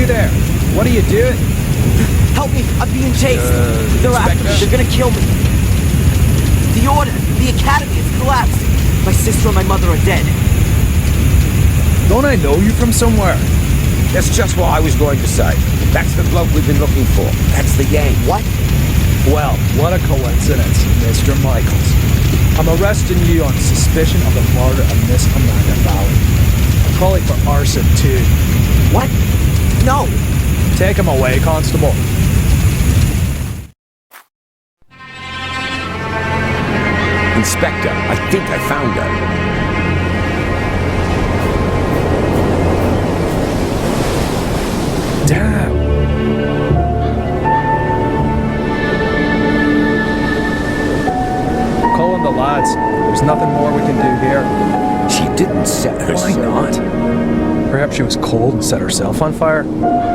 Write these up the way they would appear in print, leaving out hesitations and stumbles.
there! What are you doing? Help me! I'm being chased! They're after me! They're gonna kill me! The Order! The Academy! It's collapsed! My sister and my mother are dead. Don't I know you from somewhere? That's just what I was going to say. That's the bloke we've been looking for. That's the Yank. What? Well, what a coincidence, Mr. Michaels. I'm arresting you on suspicion of the murder of Miss Amanda Valley. Probably for arson, too. What? No! Take him away, Constable. Inspector, I think I found her. Damn. Calling the lads. There's nothing more we can do here. She didn't set herself. Why not? Perhaps she was cold and set herself on fire.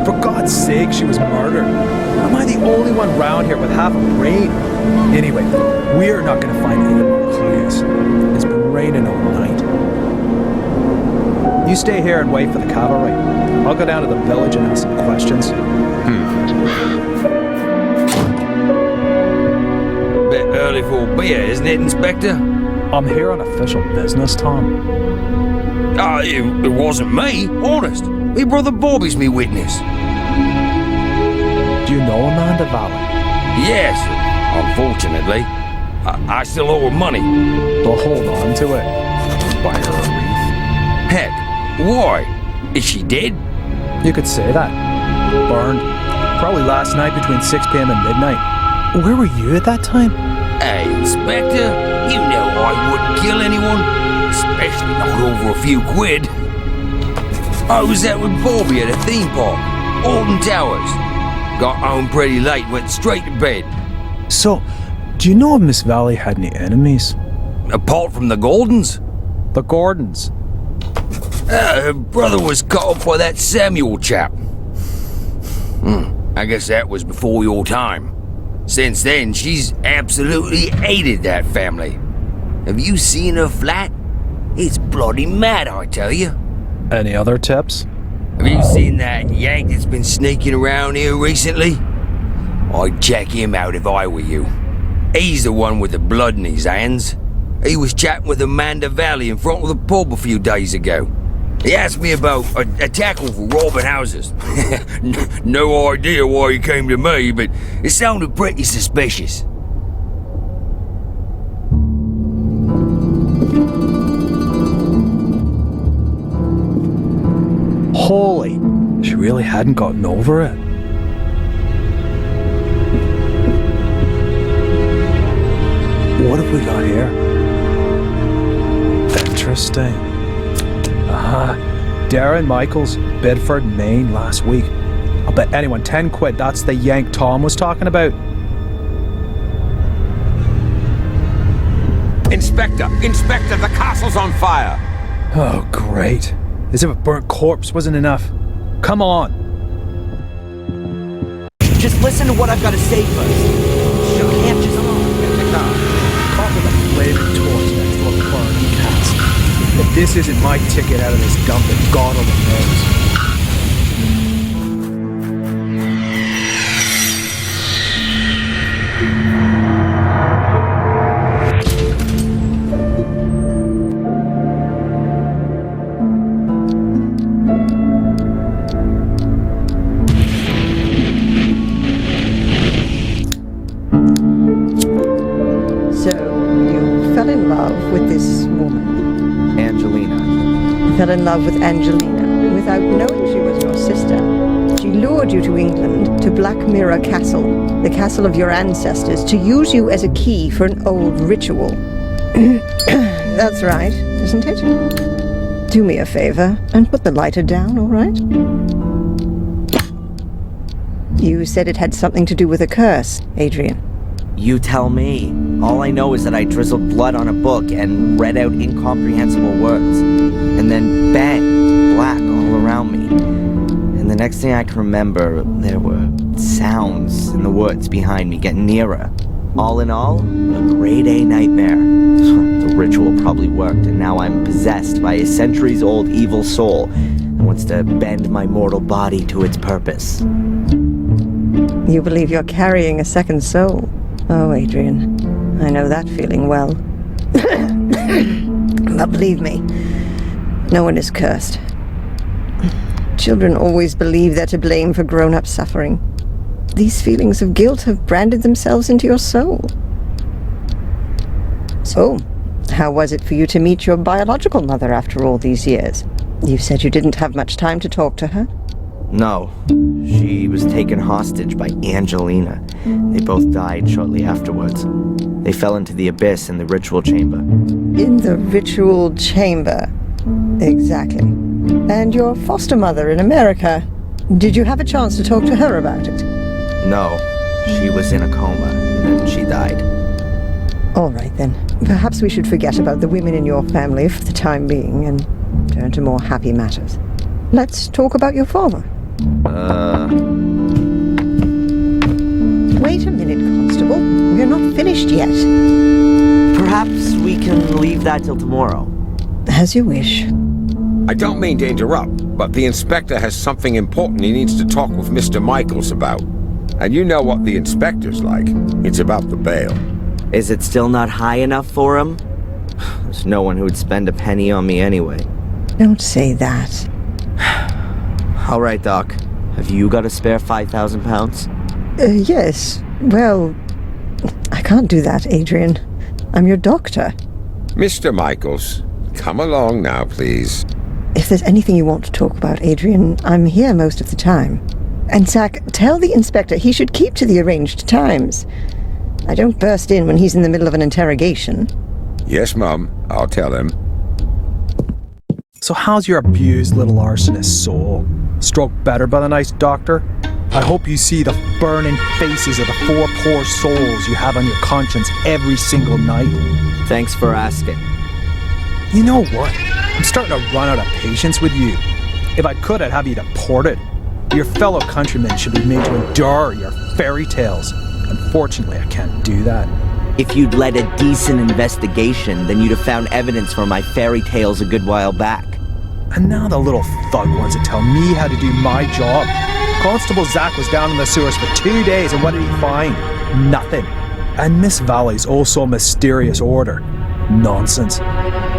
For God's sake, she was murdered. Am I the only one round here with half a brain? Anyway, we're not going to find any more clues. It's been raining all night. You stay here and wait for the cavalry. I'll go down to the village and ask some questions. Bit early for a beer, isn't it, Inspector? I'm here on official business, Tom. It wasn't me, honest. Me brother Bobby's me witness. Do you know Amanda Valley? Yes, unfortunately. I still owe her money. Well, hold on to it. Buy her a wreath. Heck, why? Is she dead? You could say that. Burned. Probably last night between 6 p.m. and midnight. Where were you at that time? Hey, Inspector, you know I wouldn't kill anyone, especially not over a few quid. I was out with Bobby at a theme park, Alton Towers. Got home pretty late, went straight to bed. So, do you know if Miss Valley had any enemies? Apart from the Gordons? The Gordons. Her brother was cut off by that Samuel chap. I guess that was before your time. Since then, she's absolutely hated that family. Have you seen her flat? It's bloody mad, I tell you. Any other tips? Have you seen that Yank that's been sneaking around here recently? I'd check him out if I were you. He's the one with the blood in his hands. He was chatting with Amanda Valley in front of the pub a few days ago. He asked me about a tackle for robbing houses. No idea why he came to me, but it sounded pretty suspicious. Holy, she really hadn't gotten over it. What have we got here? Interesting. Darren Michaels, Bedford, Maine, last week. I'll bet anyone 10 quid that's the Yank Tom was talking about. Inspector, the castle's on fire. Oh, great. As if a burnt corpse wasn't enough. Come on. Just listen to what I've got to say first. You can't just... Caught with a flaming torch next to a burning cask. If this isn't my ticket out of this dump, then God only knows. Fell in love with Angelina without knowing she was your sister. She lured you to England, to Black Mirror Castle, the castle of your ancestors, to use you as a key for an old ritual. That's right, isn't it? Do me a favor and put the lighter down, all right? You said it had something to do with a curse, Adrian. You tell me. All I know is that I drizzled blood on a book and read out incomprehensible words. And then bang, black all around me. And the next thing I can remember, there were sounds in the woods behind me getting nearer. All in all, a grade A nightmare. The ritual probably worked, and now I'm possessed by a centuries-old evil soul. And wants to bend my mortal body to its purpose. You believe you're carrying a second soul. Oh, Adrian, I know that feeling well. But believe me, no one is cursed. Children always believe they're to blame for grown-up suffering. These feelings of guilt have branded themselves into your soul. So, how was it for you to meet your biological mother after all these years? You said you didn't have much time to talk to her. No, she was taken hostage by Angelina. They both died shortly afterwards. They fell into the abyss in the ritual chamber. In the ritual chamber. Exactly. And your foster mother in America. Did you have a chance to talk to her about it? No, she was in a coma, and then she died. All right, then. Perhaps we should forget about the women in your family for the time being and turn to more happy matters. Let's talk about your father. Wait a minute, Constable. We're not finished yet. Perhaps we can leave that till tomorrow. As you wish. I don't mean to interrupt, but the inspector has something important he needs to talk with Mr. Michaels about. And you know what the inspector's like. It's about the bail. Is it still not high enough for him? There's no one who would spend a penny on me anyway. Don't say that. All right, Doc. Have you got a spare 5,000 pounds? Yes. Well, I can't do that, Adrian. I'm your doctor. Mr. Michaels, come along now, please. If there's anything you want to talk about, Adrian, I'm here most of the time. And Zach, tell the inspector he should keep to the arranged times. I don't burst in when he's in the middle of an interrogation. Yes, Mum, I'll tell him. So how's your abused little arsonist soul? Stroked better by the nice doctor? I hope you see the burning faces of the 4 poor souls you have on your conscience every single night. Thanks for asking. You know what? I'm starting to run out of patience with you. If I could, I'd have you deported. Your fellow countrymen should be made to endure your fairy tales. Unfortunately, I can't do that. If you'd led a decent investigation, then you'd have found evidence for my fairy tales a good while back. And now the little thug wants to tell me how to do my job. Constable Zach was down in the sewers for 2 days, and what did he find? Nothing. And Miss Valley's also mysterious order. Nonsense.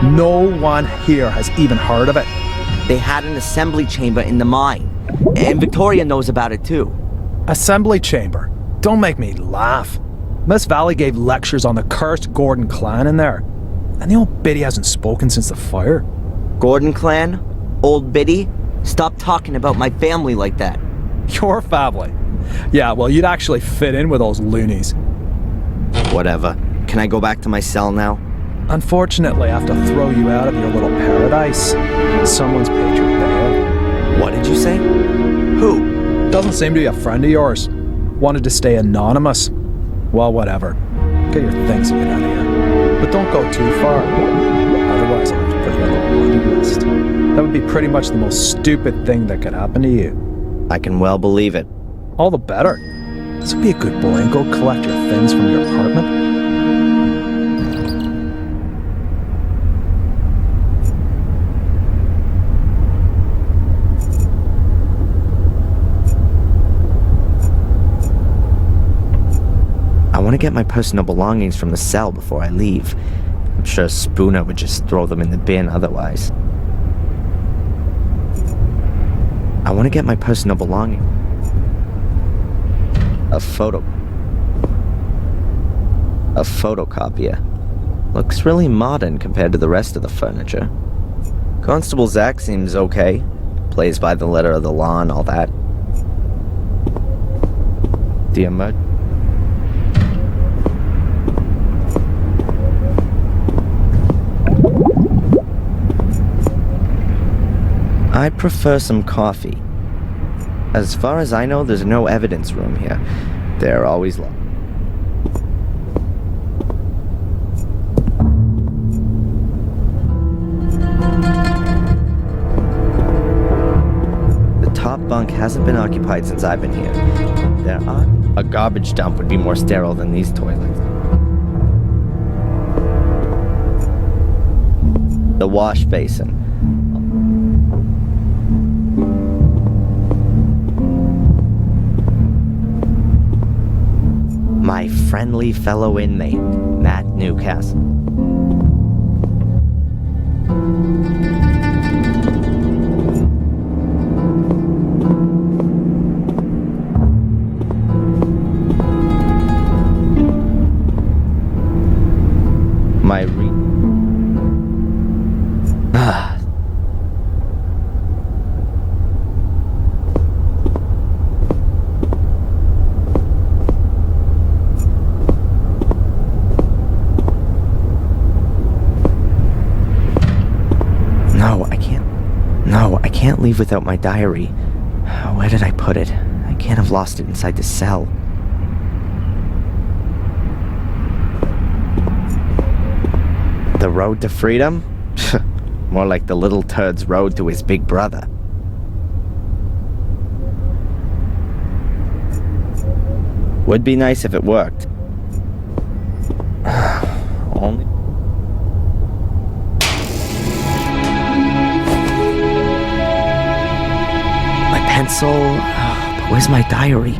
No one here has even heard of it. They had an assembly chamber in the mine, and Victoria knows about it too. Assembly chamber? Don't make me laugh. Miss Valley gave lectures on the cursed Gordon clan in there. And the old biddy hasn't spoken since the fire. Gordon clan? Old Biddy? Stop talking about my family like that. Your family? Yeah, well, you'd actually fit in with those loonies. Whatever. Can I go back to my cell now? Unfortunately, I have to throw you out of your little paradise. Someone's paid your bail. What did you say? Who? Doesn't seem to be a friend of yours. Wanted to stay anonymous. Well, whatever. Get your things and get out of here. But don't go too far. Otherwise, I'll have to put you on the wanted list. That would be pretty much the most stupid thing that could happen to you. I can well believe it. All the better. So be a good boy and go collect your things from your apartment. I want to get my personal belongings from the cell before I leave. I'm sure Spooner would just throw them in the bin otherwise. I want to get my personal belongings. A photocopier. Looks really modern compared to the rest of the furniture. Constable Zach seems okay. Plays by the letter of the law and all that. The I'd prefer some coffee. As far as I know, there's no evidence room here. They're always locked. The top bunk hasn't been occupied since I've been here. A garbage dump would be more sterile than these toilets. The wash basin. my friendly fellow inmate, Matt Newcastle. I can't leave without my diary. Where did I put it? I can't have lost it inside the cell. The road to freedom? More like the little turd's road to his big brother. Would be nice if it worked. Only... My pencil... but where's my diary?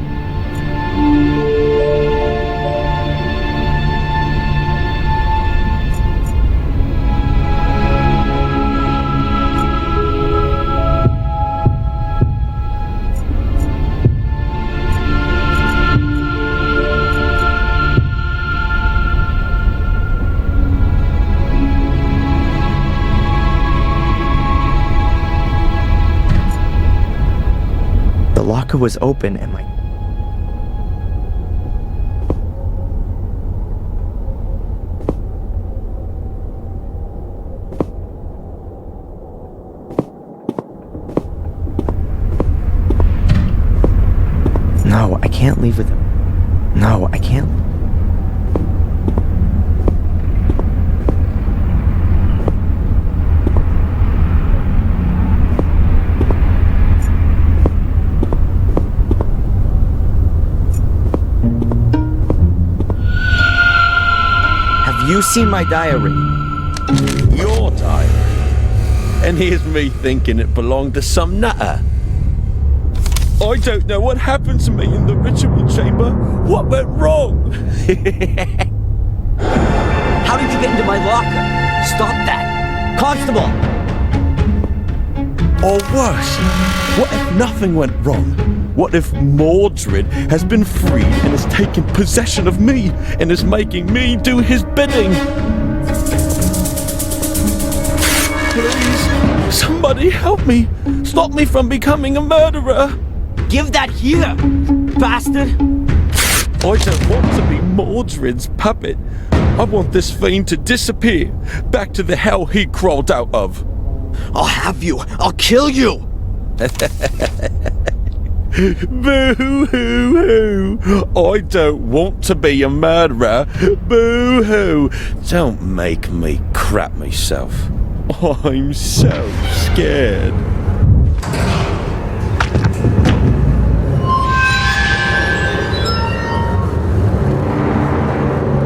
The locker was open and my... No, I can't leave with him. No, I can't. Have you seen my diary? Your diary? And here's me thinking it belonged to some nutter. I don't know what happened to me in the ritual chamber. What went wrong? How did you get into my locker? Stop that! Constable! Or worse, what if nothing went wrong? What if Mordred has been freed and has taken possession of me and is making me do his bidding? Please, somebody help me. Stop me from becoming a murderer. Give that here, bastard! I don't want to be Mordred's puppet. I want this fiend to disappear, back to the hell he crawled out of. I'll have you! I'll kill you! Boo-hoo-hoo! I don't want to be a murderer. Boo-hoo! Don't make me crap myself. I'm so scared.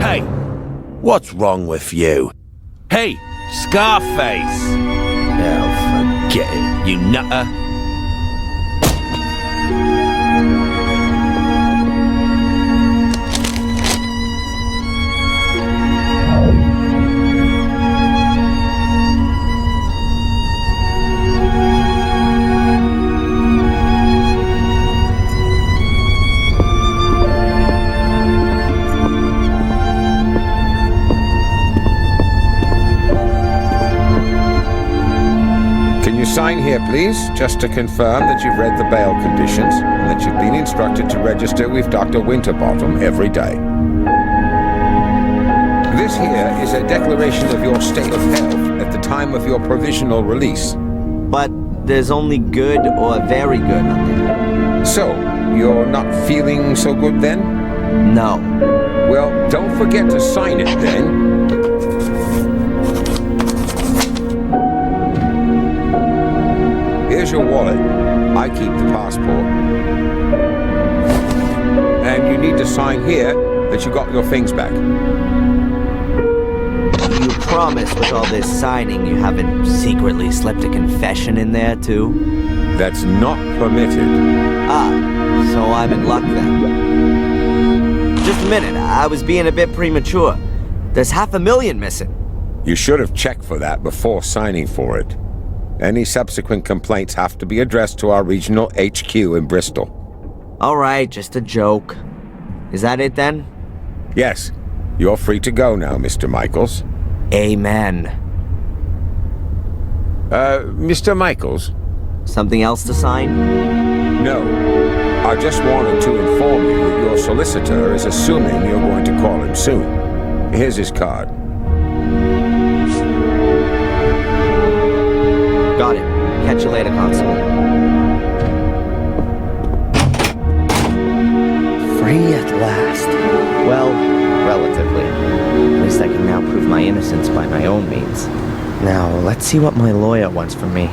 Hey, what's wrong with you? Hey, Scarface! Oh, forget it, you nutter. Sign here, please, just to confirm that you've read the bail conditions and that you've been instructed to register with Dr. Winterbottom every day. This here is a declaration of your state of health at the time of your provisional release. But there's only good or very good on there. So, you're not feeling so good then? No. Well, don't forget to sign it then. Here's your wallet. I keep the passport. And you need to sign here that you got your things back. You promise with all this signing you haven't secretly slipped a confession in there too? That's not permitted. Ah, so I'm in luck then. just a minute. I was being a bit premature. There's 500,000 missing. You should have checked for that before signing for it. Any subsequent complaints have to be addressed to our regional HQ in Bristol. Alright, just a joke. Is that it then? Yes, you're free to go now, Mr. Michaels. Amen. Mr. Michaels? Something else to sign? No. I just wanted to inform you that your solicitor is assuming you're going to call him soon. Here's his card. Got it. Catch you later, Constable. Free at last. Well, relatively. At least I can now prove my innocence by my own means. Now, let's see what my lawyer wants from me.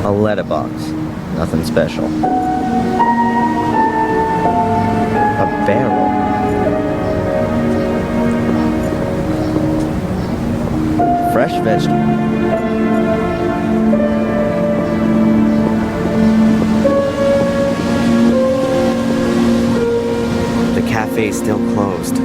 A letterbox. Nothing special. A barrel. Fresh vegetable. The cafe is still closed.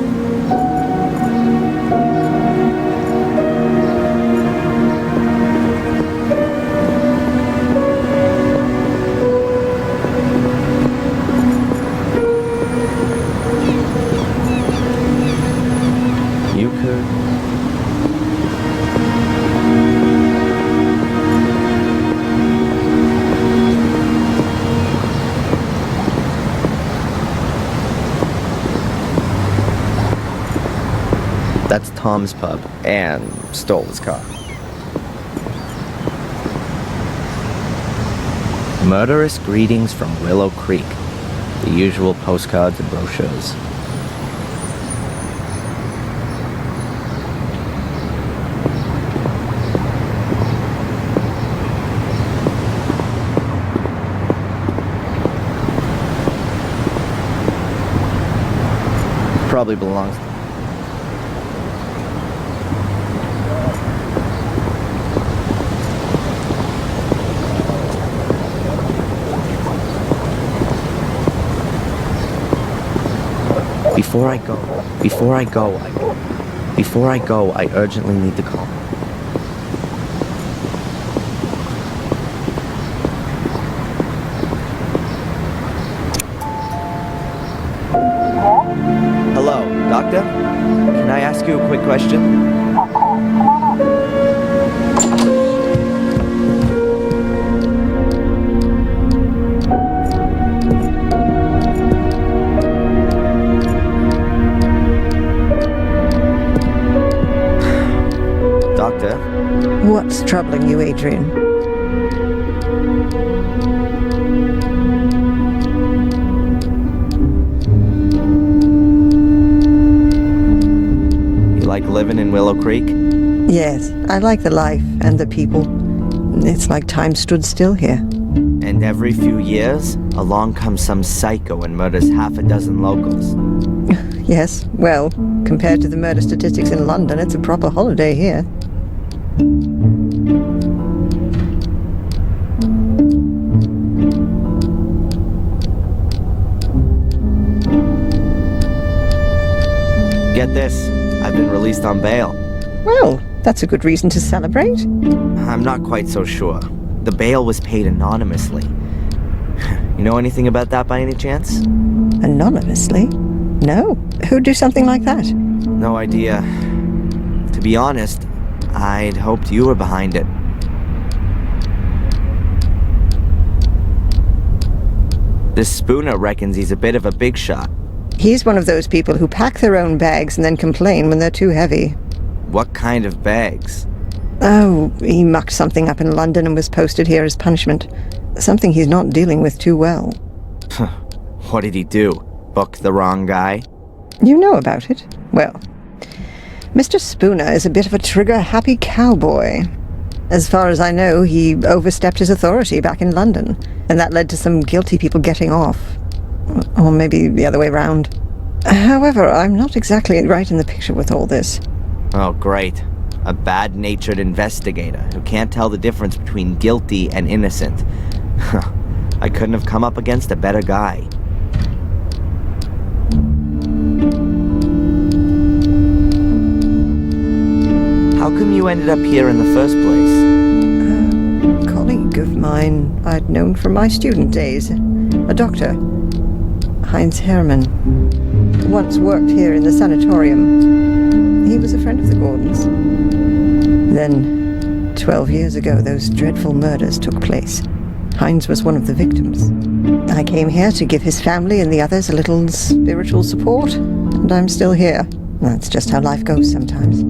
That's Tom's pub, and stole his car. Murderous greetings from Willow Creek. The usual postcards and brochures. Probably belongs. Before I go, I urgently need to call. Hello, Doctor? Can I ask you a quick question? Doctor? What's troubling you, Adrian? You like living in Willow Creek? Yes, I like the life and the people. It's like time stood still here. And every few years, along comes some psycho and murders 6 locals. Yes, well, compared to the murder statistics in London, it's a proper holiday here. Get this, I've been released on bail. Well, that's a good reason to celebrate. I'm not quite so sure. The bail was paid anonymously. You know anything about that by any chance? Anonymously? No. Who'd do something like that? No idea. To be honest, I'd hoped you were behind it. This Spooner reckons he's a bit of a big shot. He's one of those people who pack their own bags and then complain when they're too heavy. What kind of bags? Oh, he mucked something up in London and was posted here as punishment. Something he's not dealing with too well. What did he do? Book the wrong guy? You know about it? Well, Mr. Spooner is a bit of a trigger-happy cowboy. As far as I know, he overstepped his authority back in London, and that led to some guilty people getting off. Or maybe the other way round. However, I'm not exactly right in the picture with all this. Oh, great. A bad-natured investigator who can't tell the difference between guilty and innocent. I couldn't have come up against a better guy. How come you ended up here in the first place? A colleague of mine I'd known from my student days. A doctor. Heinz Hermann. Once worked here in the sanatorium. He was a friend of the Gordons. Then, 12 years ago, those dreadful murders took place. Heinz was one of the victims. I came here to give his family and the others a little spiritual support, and I'm still here. That's just how life goes sometimes.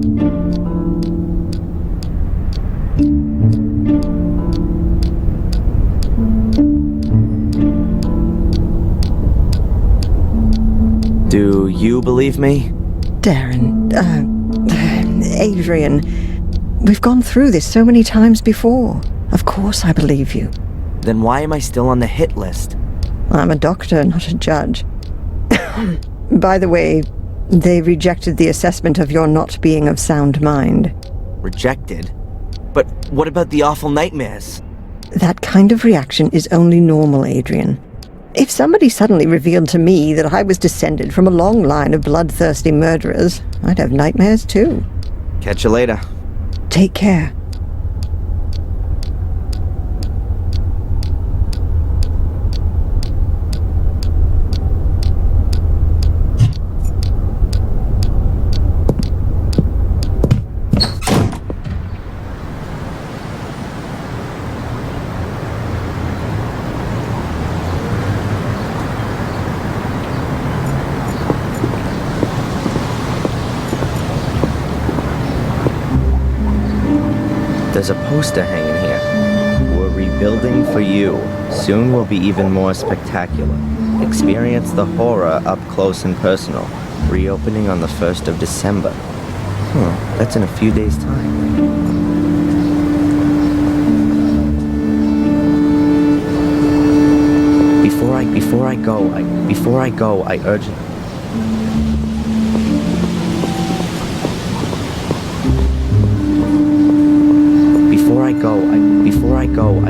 Do you believe me? Darren, Adrian, we've gone through this so many times before. Of course I believe you. Then why am I still on the hit list? I'm a doctor, not a judge. By the way, they rejected the assessment of your not being of sound mind. Rejected? But what about the awful nightmares? That kind of reaction is only normal, Adrian. If somebody suddenly revealed to me that I was descended from a long line of bloodthirsty murderers, I'd have nightmares too. Catch you later. Take care. There's a poster hanging here. We're rebuilding for you. Soon will be even more spectacular. Experience the horror up close and personal. Reopening on the 1st of December. That's in a few days' time. Before I go, I urgently... Before I go,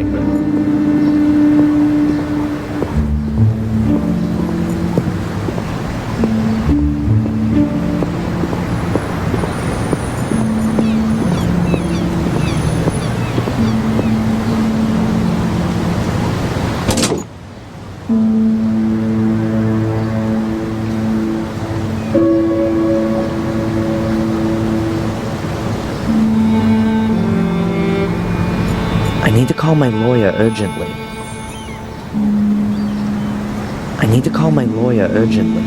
I need to call my lawyer urgently.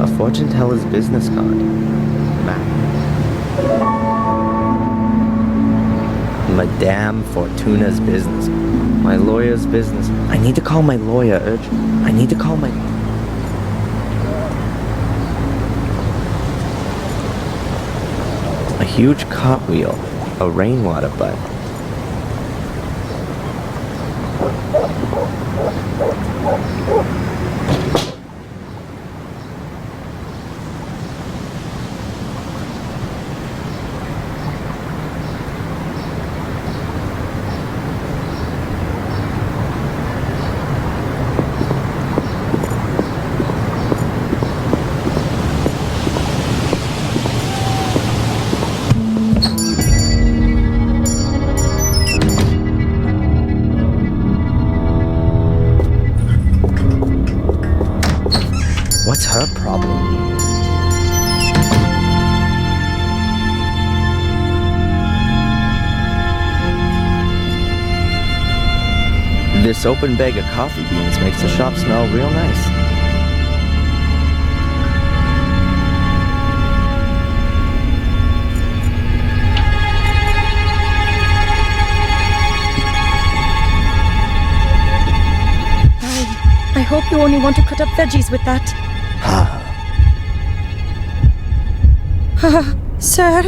A fortune teller's business card. Madame Fortuna's business. My lawyer's business. I need to call my lawyer urgently. A huge cartwheel. A rainwater butt. What's her problem? This open bag of coffee beans makes the shop smell real nice. I hope you only want to cut up veggies with that. Sir?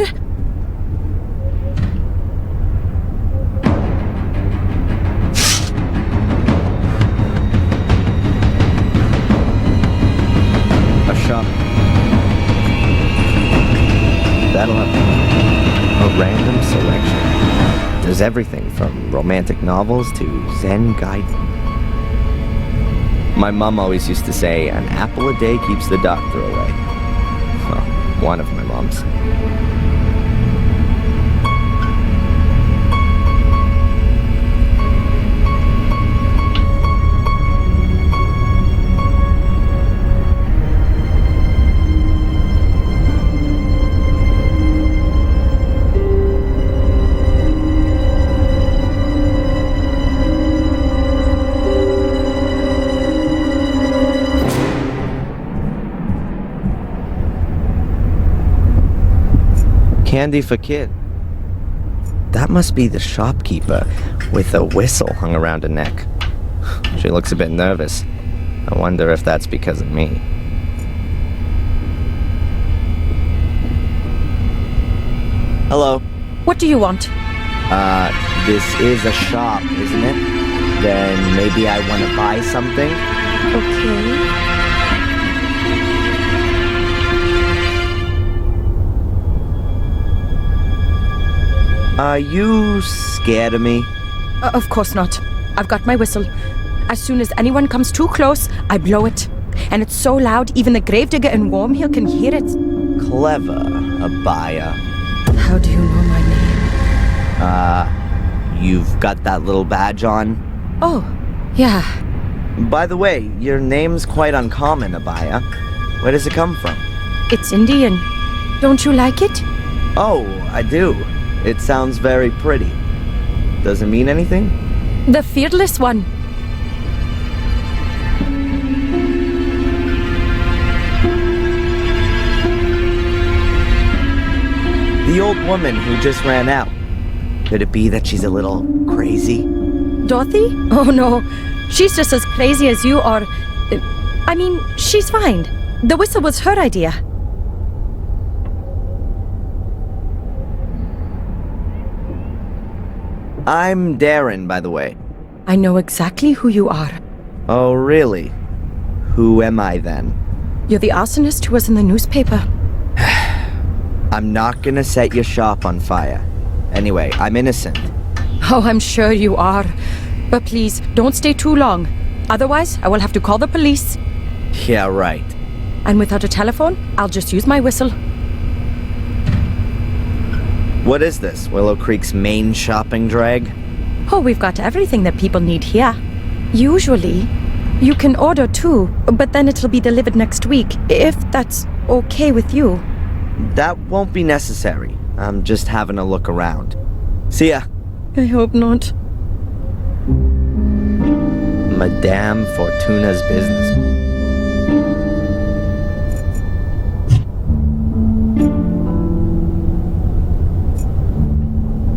knows everything from romantic novels to Zen guidance. My mom always used to say, an apple a day keeps the doctor away. Well, one of my moms. Candy for kid. That must be the shopkeeper with a whistle hung around her neck. She looks a bit nervous. I wonder if that's because of me. Hello. What do you want? This is a shop, isn't it? Then maybe I want to buy something? Okay. Are you scared of me? Of course not. I've got my whistle. As soon as anyone comes too close, I blow it. And it's so loud, even the gravedigger in Wormhill can hear it. Clever, Abaya. How do you know my name? You've got that little badge on? Oh, yeah. By the way, your name's quite uncommon, Abaya. Where does it come from? It's Indian. Don't you like it? Oh, I do. It sounds very pretty. Does it mean anything? The fearless one. The old woman who just ran out. Could it be that she's a little crazy? Dorothy? Oh no. She's just as crazy as you are. I mean, she's fine. The whistle was her idea. I'm Darren, by the way. I know exactly who you are. Oh, really? Who am I then? You're the arsonist who was in the newspaper. I'm not gonna set your shop on fire. Anyway, I'm innocent. Oh, I'm sure you are. But please, don't stay too long. Otherwise, I will have to call the police. Yeah, right. And without a telephone, I'll just use my whistle. What is this? Willow Creek's main shopping drag? Oh, we've got everything that people need here. Usually, you can order too, but then it'll be delivered next week, if that's okay with you. That won't be necessary. I'm just having a look around. See ya. I hope not. Madame Fortuna's business.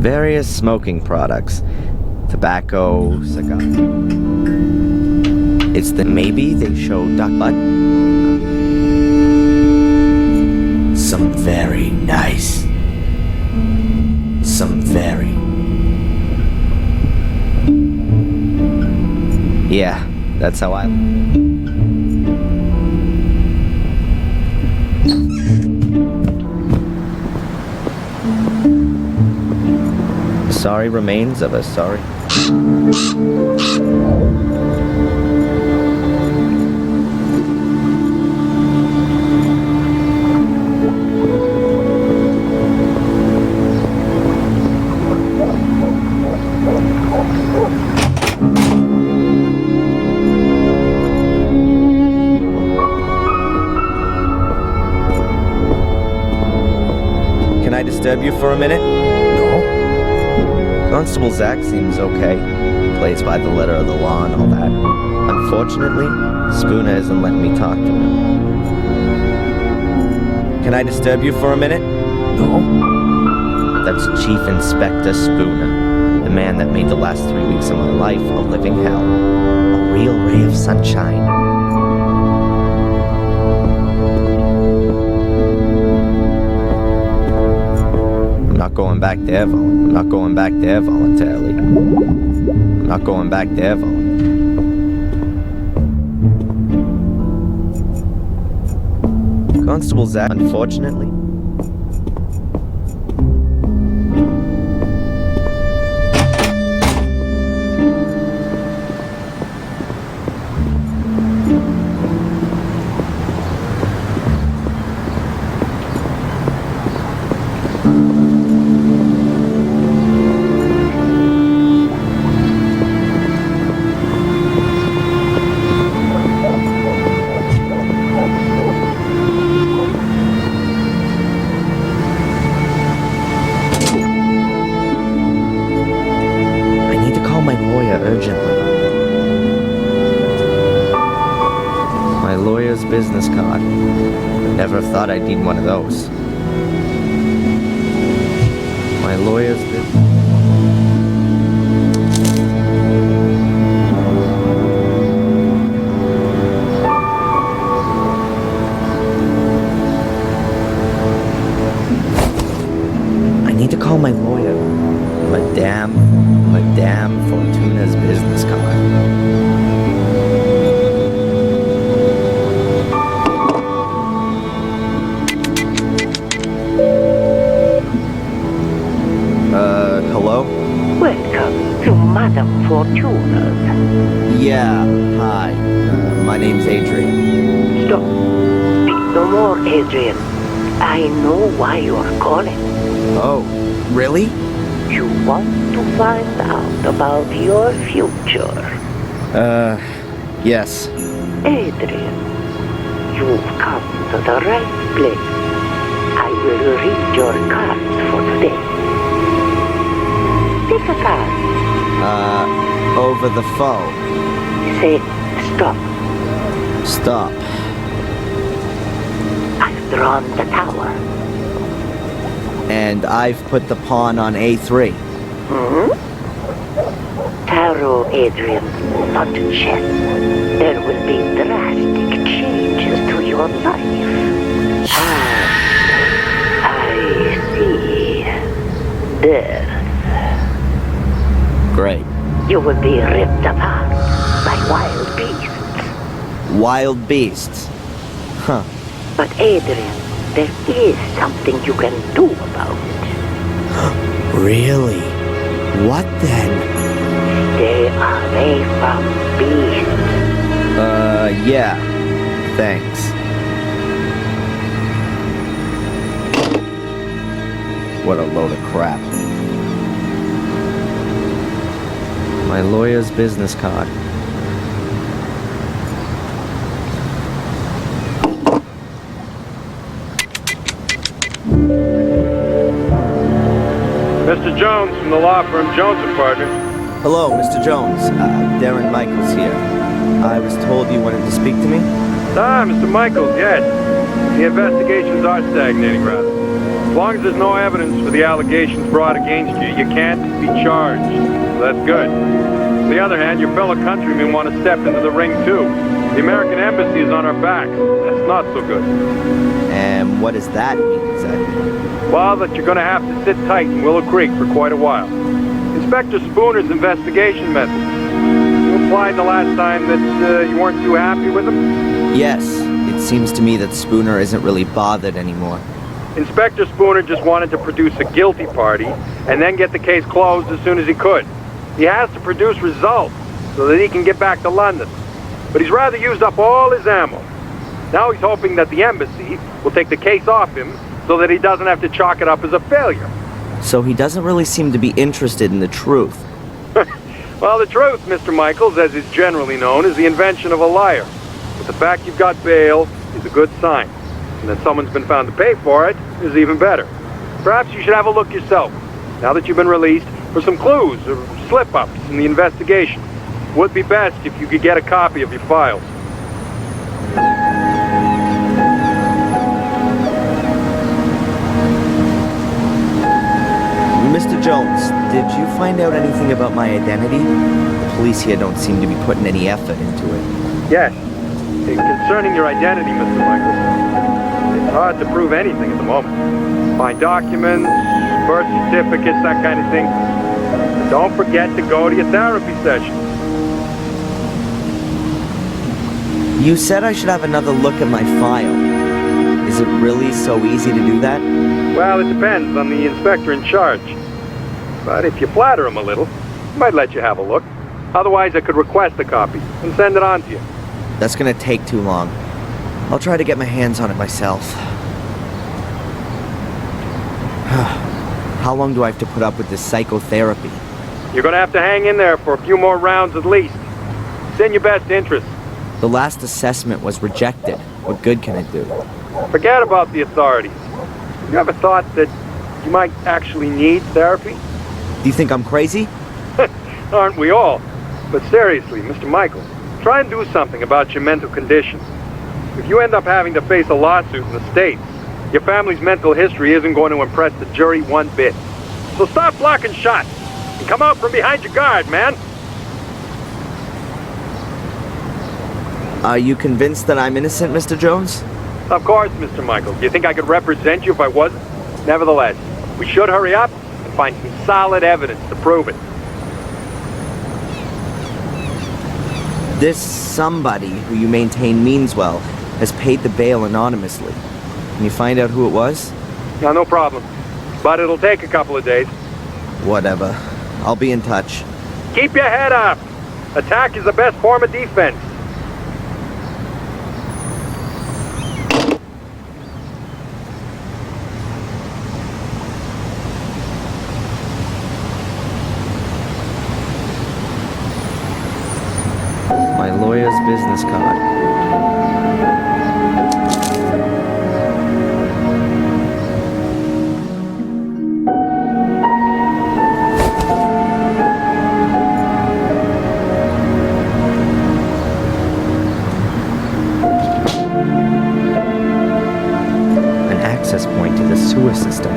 Various smoking products. Tobacco, cigar. It's the maybe they show duck butt. Some very nice. Some very. Yeah, that's how I. Sorry remains of a sorry. Can I disturb you for a minute? Constable Zach seems okay. Plays by the letter of the law and all that. Unfortunately, Spooner isn't letting me talk to him. Can I disturb you for a minute? No? That's Chief Inspector Spooner, the man that made the last 3 weeks of my life a living hell. A real ray of sunshine. I'm not going back there, I'm not going back there voluntarily. I'm not going back there voluntarily. Constable Zach, unfortunately. Never thought I'd need one of those. My lawyer's been... I need to call my lawyer. Madame Fortuna's business card. Hello? Welcome to Madame Fortuna's. Yeah, hi. My name's Adrian. Stop. Speak no more, Adrian. I know why you're calling. Oh, really? You want to find out about your future. Yes. Adrian, you've come to the right place. I will read your cards for today. Pick a card. Over the phone. Say, stop. Stop. I've drawn the tower. And I've put the pawn on A3. Tarot, Adrian, not chess. There will be drastic changes to your life. I see. Death. Great. You will be ripped apart by wild beasts. Wild beasts. Huh. But Adrian, there is something you can do about it. Really? What then? Stay away from beasts. Yeah. Thanks. What a load of crap. My lawyer's business card. Mr. Jones from the law firm Jones & Partners. Hello, Mr. Jones. Darren Michaels here. I was told you wanted to speak to me? Ah, Mr. Michaels, yes. The investigations are stagnating, rather. As long as there's no evidence for the allegations brought against you, you can't be charged. So that's good. On the other hand, your fellow countrymen want to step into the ring, too. The American embassy is on our backs. That's not so good. And what does that mean exactly? Well, that you're going to have to sit tight in Willow Creek for quite a while. Inspector Spooner's investigation methods. You implied the last time that you weren't too happy with him? Yes, it seems to me that Spooner isn't really bothered anymore. Inspector Spooner just wanted to produce a guilty party and then get the case closed as soon as he could. He has to produce results so that he can get back to London. But he's rather used up all his ammo. Now he's hoping that the embassy will take the case off him so that he doesn't have to chalk it up as a failure. So he doesn't really seem to be interested in the truth. Well, the truth, Mr. Michaels, as is generally known, is the invention of a liar. But the fact you've got bail is a good sign. And that someone's been found to pay for it is even better. Perhaps you should have a look yourself, now that you've been released, for some clues or slip-ups in the investigation. Would be best if you could get a copy of your files. Mr. Jones, did you find out anything about my identity? The police here don't seem to be putting any effort into it. Yes. Concerning your identity, Mr. Michaels, it's hard to prove anything at the moment. Find documents, birth certificates, that kind of thing. But don't forget to go to your therapy session. You said I should have another look at my file. Is it really so easy to do that? Well, it depends on the inspector in charge. But if you flatter him a little, he might let you have a look. Otherwise, I could request a copy and send it on to you. That's gonna take too long. I'll try to get my hands on it myself. How long do I have to put up with this psychotherapy? You're going to have to hang in there for a few more rounds at least. It's in your best interest. The last assessment was rejected. What good can it do? Forget about the authorities. You ever thought that you might actually need therapy? Do you think I'm crazy? Aren't we all? But seriously, Mr. Michaels, try and do something about your mental condition. If you end up having to face a lawsuit in the States, your family's mental history isn't going to impress the jury one bit. So stop blocking shots and come out from behind your guard, man. Are you convinced that I'm innocent, Mr. Jones? Of course, Mr. Michaels. Do you think I could represent you if I wasn't? Nevertheless, we should hurry up and find some solid evidence to prove it. This somebody who you maintain means well has paid the bail anonymously. Can you find out who it was? No problem. But it'll take a couple of days. Whatever. I'll be in touch. Keep your head up. Attack is the best form of defense. My lawyer's business card. An access point to the sewer system.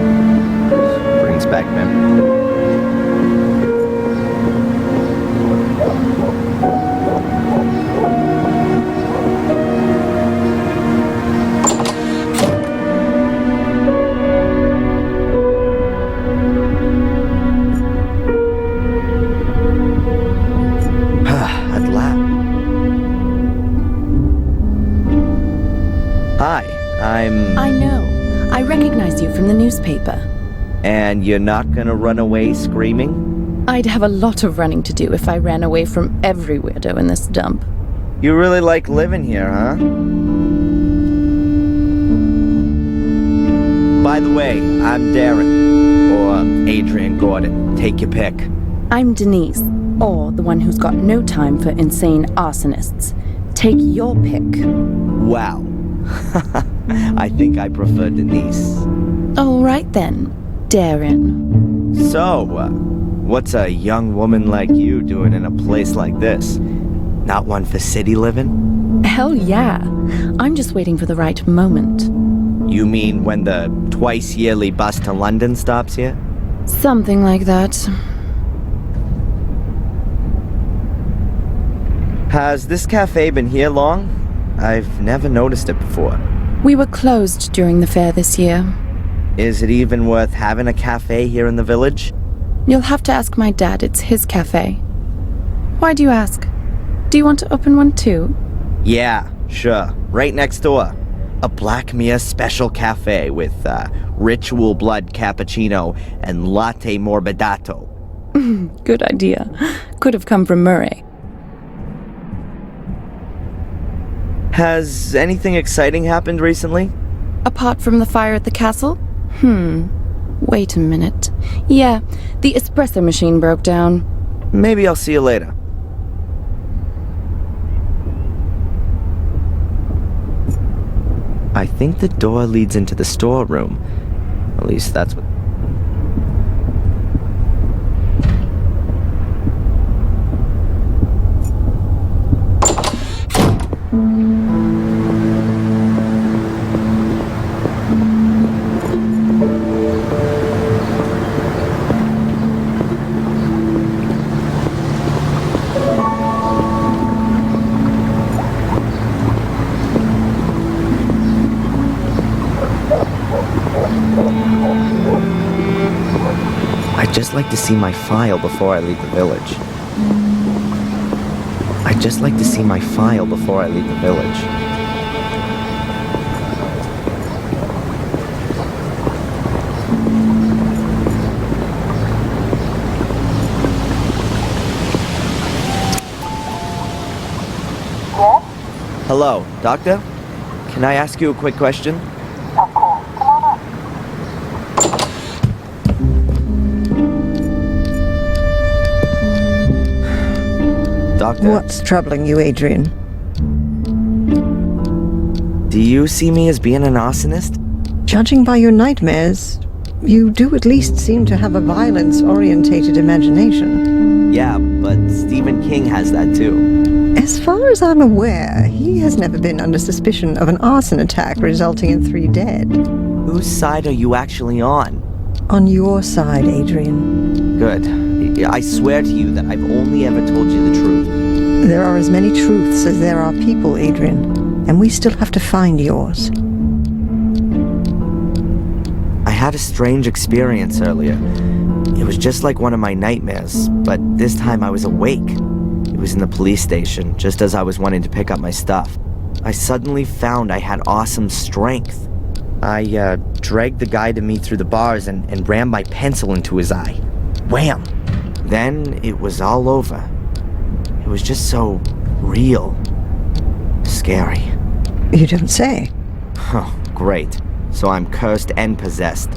Brings back memories. At last. Hi, I know. I recognize you from the newspaper. And you're not gonna run away screaming? I'd have a lot of running to do if I ran away from every weirdo in this dump. You really like living here, huh? By the way, I'm Darren. Or Adrian Gordon. Take your pick. I'm Denise, or the one who's got no time for insane arsonists. Take your pick. Wow. I think I prefer Denise. All right then, Darren. So, what's a young woman like you doing in a place like this? Not one for city living? Hell yeah. I'm just waiting for the right moment. You mean when the twice-yearly bus to London stops here? Something like that. Has this cafe been here long? I've never noticed it before. We were closed during the fair this year. Is it even worth having a cafe here in the village? You'll have to ask my dad. It's his cafe. Why do you ask? Do you want to open one too? Yeah, sure. Right next door. A Blackmere special cafe with ritual blood cappuccino and latte morbidato. Good idea. Could have come from Murray. Has anything exciting happened recently? Apart from the fire at the castle? Wait a minute. Yeah, the espresso machine broke down. Maybe I'll see you later. I think the door leads into the storeroom. At least that's what... I'd just like to see my file before I leave the village. I'd just like to see my file before I leave the village. Yes? Hello, Doctor? Can I ask you a quick question? Of course. Come on up. Doctor, What's troubling you, Adrian? do you see me as being an arsonist? Judging by your nightmares, you do at least seem to have a violence-orientated imagination. Yeah, but Stephen King has that too. As far as I'm aware, he has never been under suspicion of an arson attack resulting in 3 dead. Whose side are you actually on? On your side, Adrian. Good. I swear to you that I've only ever told you the truth. There are as many truths as there are people, Adrian, and we still have to find yours. I had a strange experience earlier. It was just like one of my nightmares, but this time I was awake. It was in the police station, just as I was wanting to pick up my stuff. I suddenly found I had awesome strength. I dragged the guy to me through the bars and rammed my pencil into his eye. Wham! Then it was all over. It was just so real. Scary. You don't say. Huh, great. So I'm cursed and possessed.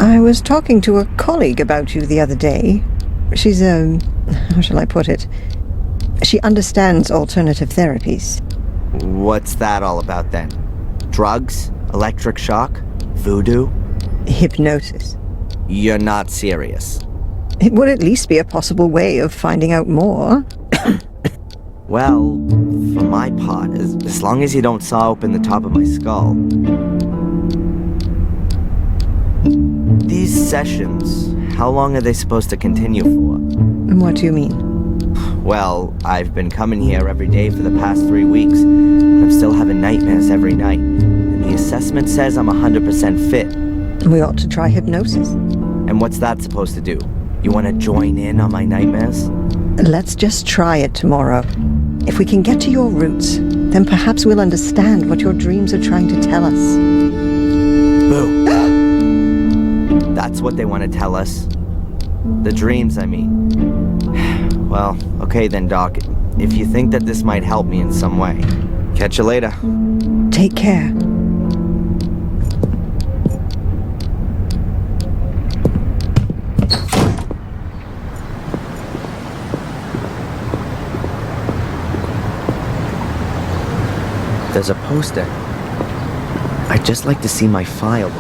I was talking to a colleague about you the other day. She's, how shall I put it? She understands alternative therapies. What's that all about then? Drugs? Electric shock? Voodoo? Hypnosis. You're not serious. It would at least be a possible way of finding out more. Well, for my part, as long as you don't saw open the top of my skull. These sessions, how long are they supposed to continue for? What do you mean? Well, I've been coming here every day for the past 3 weeks, but I'm still having nightmares every night. And the assessment says I'm 100% fit. We ought to try hypnosis. And what's that supposed to do? You want to join in on my nightmares? Let's just try it tomorrow. If we can get to your roots, then perhaps we'll understand what your dreams are trying to tell us. Boo. That's what they want to tell us. The dreams, I mean. Well, okay then, Doc. If you think that this might help me in some way. Catch you later. Take care. There's a poster. I'd just like to see my file.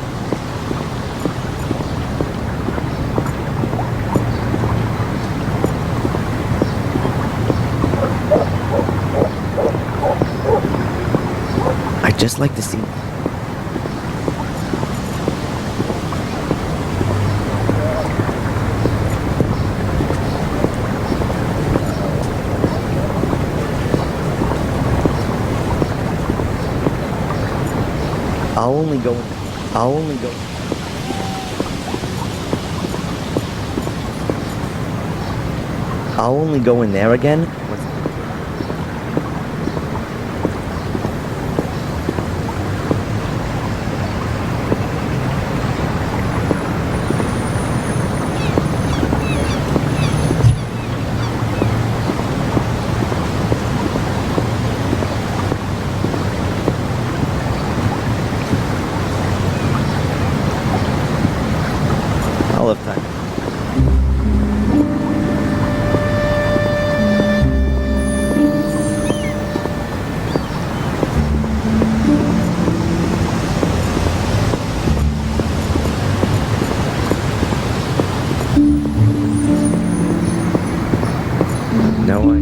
I'd just like to see... I'll only go in there again. I'll have time. No way.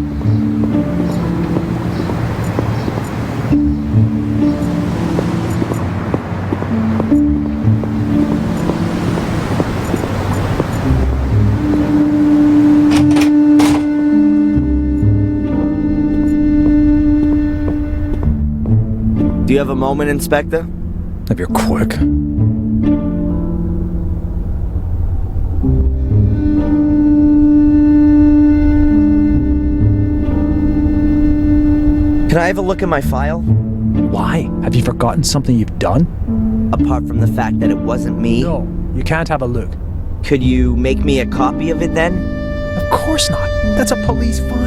Do you have a moment, Inspector? If you're quick. Can I have a look at my file? Why? Have you forgotten something you've done? Apart from the fact that it wasn't me? No, you can't have a look. Could you make me a copy of it then? Of course not. That's a police file.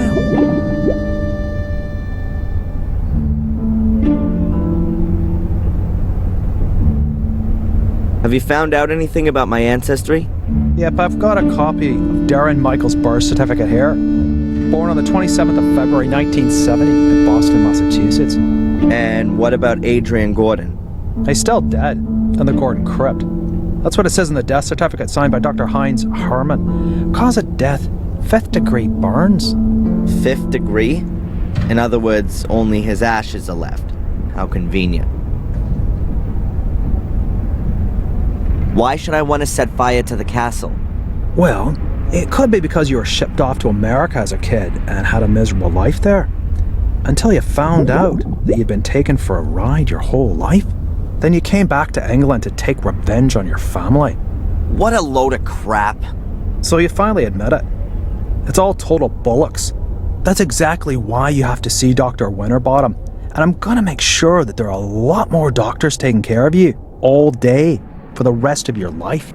Have you found out anything about my ancestry? Yep, I've got a copy of Darren Michaels' birth certificate here. Born on the 27th of February 1970 in Boston, Massachusetts. And what about Adrian Gordon? He's still dead in the Gordon crypt. That's what it says in the death certificate signed by Dr. Heinz Herman. Cause of death, 5th degree burns. 5th degree? In other words, only his ashes are left. How convenient. Why should I want to set fire to the castle? Well, it could be because you were shipped off to America as a kid and had a miserable life there. Until you found out that you'd been taken for a ride your whole life. Then you came back to England to take revenge on your family. What a load of crap. So you finally admit it. It's all total bollocks. That's exactly why you have to see Dr. Winterbottom. And I'm gonna make sure that there are a lot more doctors taking care of you all day for the rest of your life.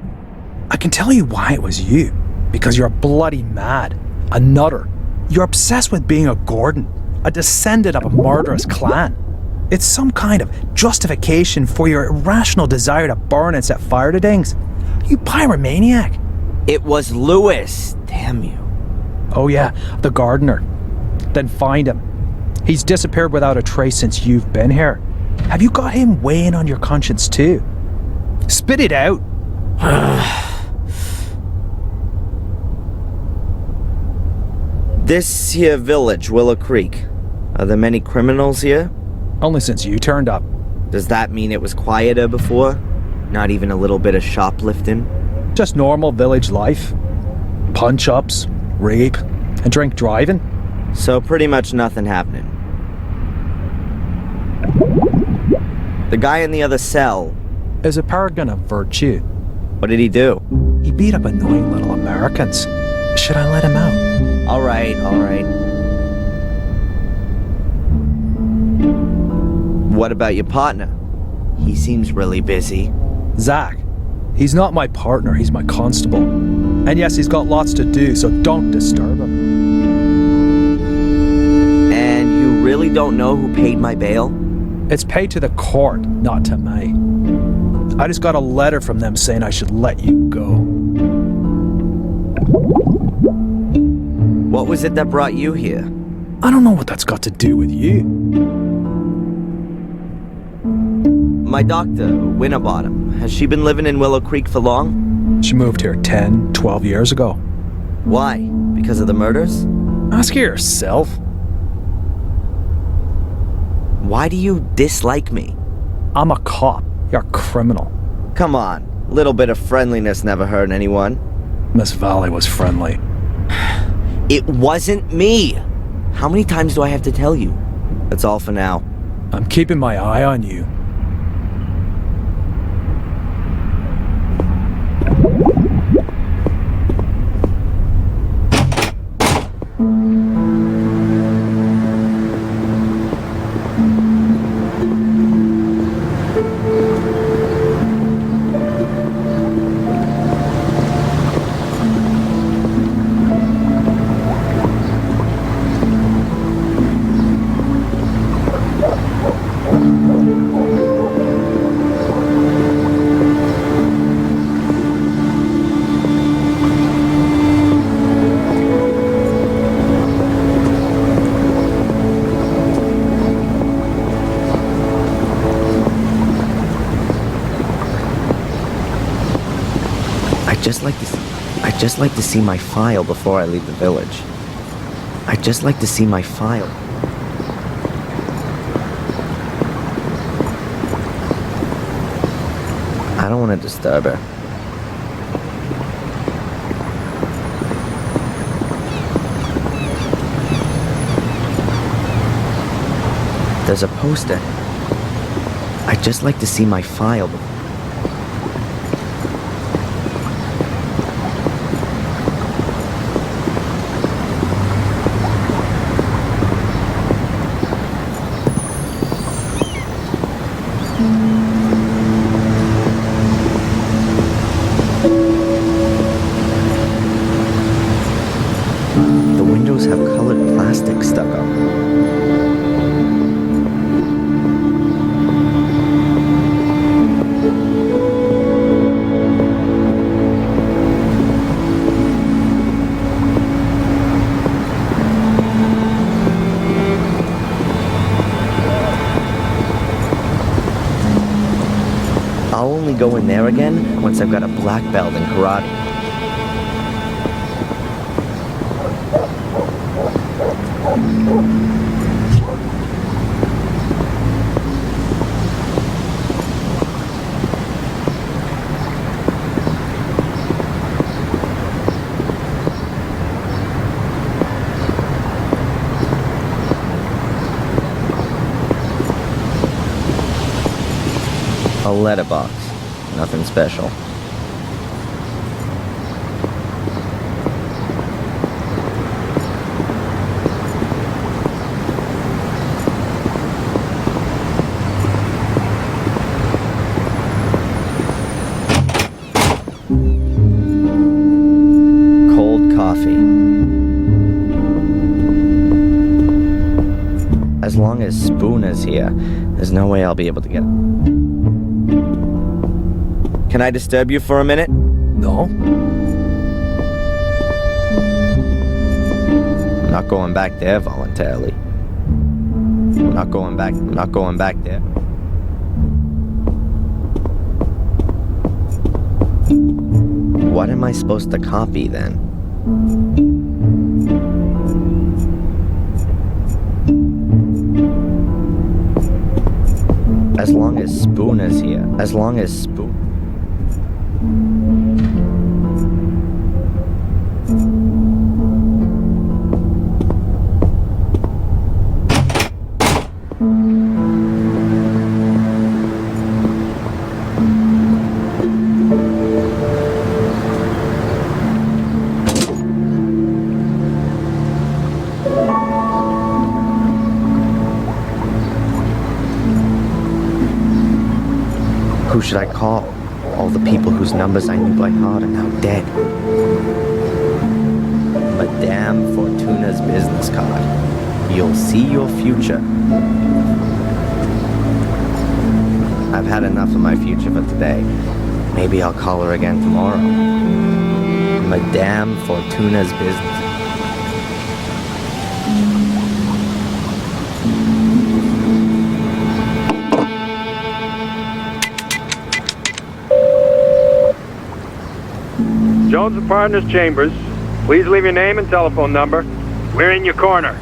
I can tell you why it was you. Because you're bloody mad. A nutter. You're obsessed with being a Gordon. A descendant of a murderous clan. It's some kind of justification for your irrational desire to burn and set fire to things. You pyromaniac. It was Lewis. Damn you. Oh yeah, the gardener. Then find him. He's disappeared without a trace since you've been here. Have you got him weighing on your conscience too? Spit it out. This here village, Willow Creek. Are there many criminals here? Only since you turned up. Does that mean it was quieter before? Not even a little bit of shoplifting? Just normal village life. Punch-ups, rape, and drink driving. So pretty much nothing happening. The guy in the other cell. Is a paragon of virtue. What did he do? He beat up annoying little Americans. Should I let him out? All right. What about your partner? He seems really busy. Zach. He's not my partner, he's my constable. And yes, he's got lots to do, so don't disturb him. And you really don't know who paid my bail? It's paid to the court, not to me. I just got a letter from them saying I should let you go. What was it that brought you here? I don't know what that's got to do with you. My doctor, Winterbottom, has she been living in Willow Creek for long? She moved here 10, 12 years ago. Why? Because of the murders? Ask her yourself. Why do you dislike me? I'm a cop. You're a criminal. Come on, a little bit of friendliness never hurt anyone. Miss Valley was friendly. It wasn't me! How many times do I have to tell you? That's all for now. I'm keeping my eye on you. I'd just like to see my file before I leave the village. I'd just like to see my file. I don't want to disturb her. There's a poster. I'd just like to see my file before. The windows have colored plastic stuck up. I'll only go in there again once I've got a black belt in karate. letterbox. Nothing special. Cold coffee. As long as Spooner's here, there's no way I'll be able to get it. Can I disturb you for a minute? No? I'm not going back there voluntarily. I'm not going back there. What am I supposed to copy then? As long as Spooner's here. As long as Spoon... Who should I call? All the people whose numbers I knew by heart are now dead. Madame Fortuna's business card. You'll see your future. I've had enough of my future for today. Maybe I'll call her again tomorrow. Madame Fortuna's business. Jones and Partners Chambers. Please leave your name and telephone number. We're in your corner.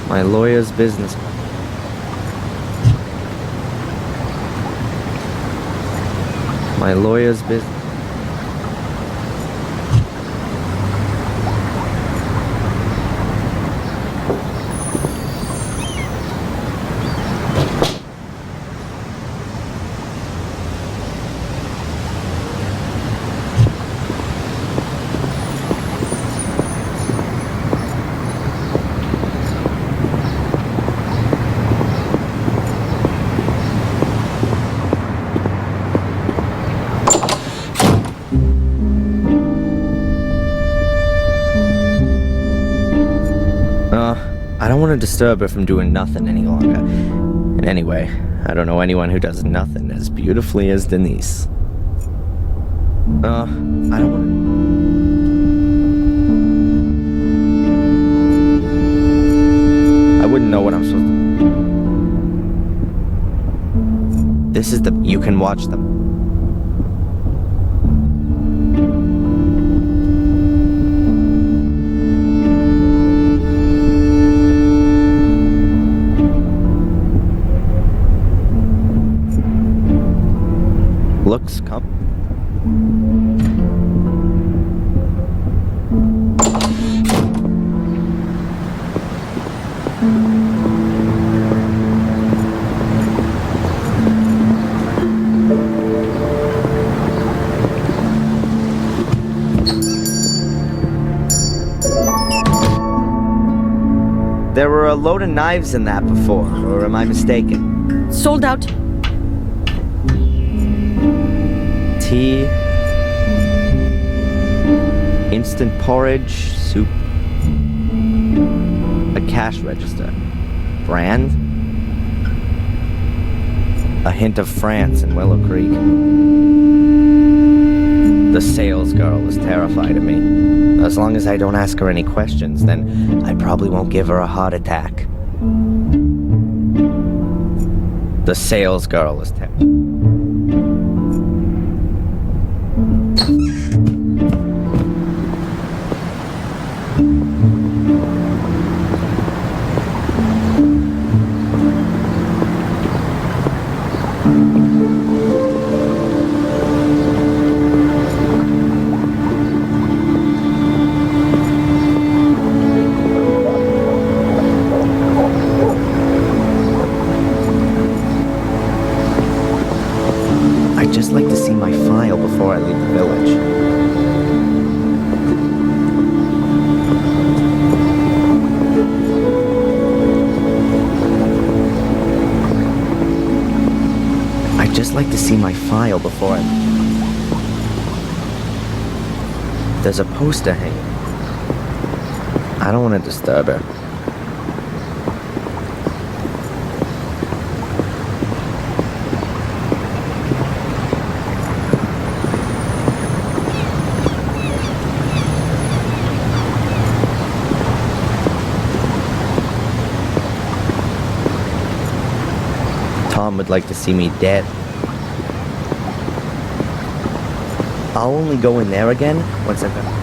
My lawyer's business. My lawyer's business. I don't want to disturb her from doing nothing any longer. And anyway, I don't know anyone who does nothing as beautifully as Denise. I don't want to... I wouldn't know what I'm supposed to... This is the... You can watch them. Looks come. There were a load of knives in that before, or am I mistaken? Sold out. Tea, instant porridge, soup, a cash register, brand, a hint of France in Willow Creek. The sales girl is terrified of me. As long as I don't ask her any questions, then I probably won't give her a heart attack. The sales girl is terrified. just like to see my file before I leave the village. I'd just like to see my file before I... There's a poster hanging. I don't want to disturb her. Tom would like to see me dead. I'll only go in there again once I've...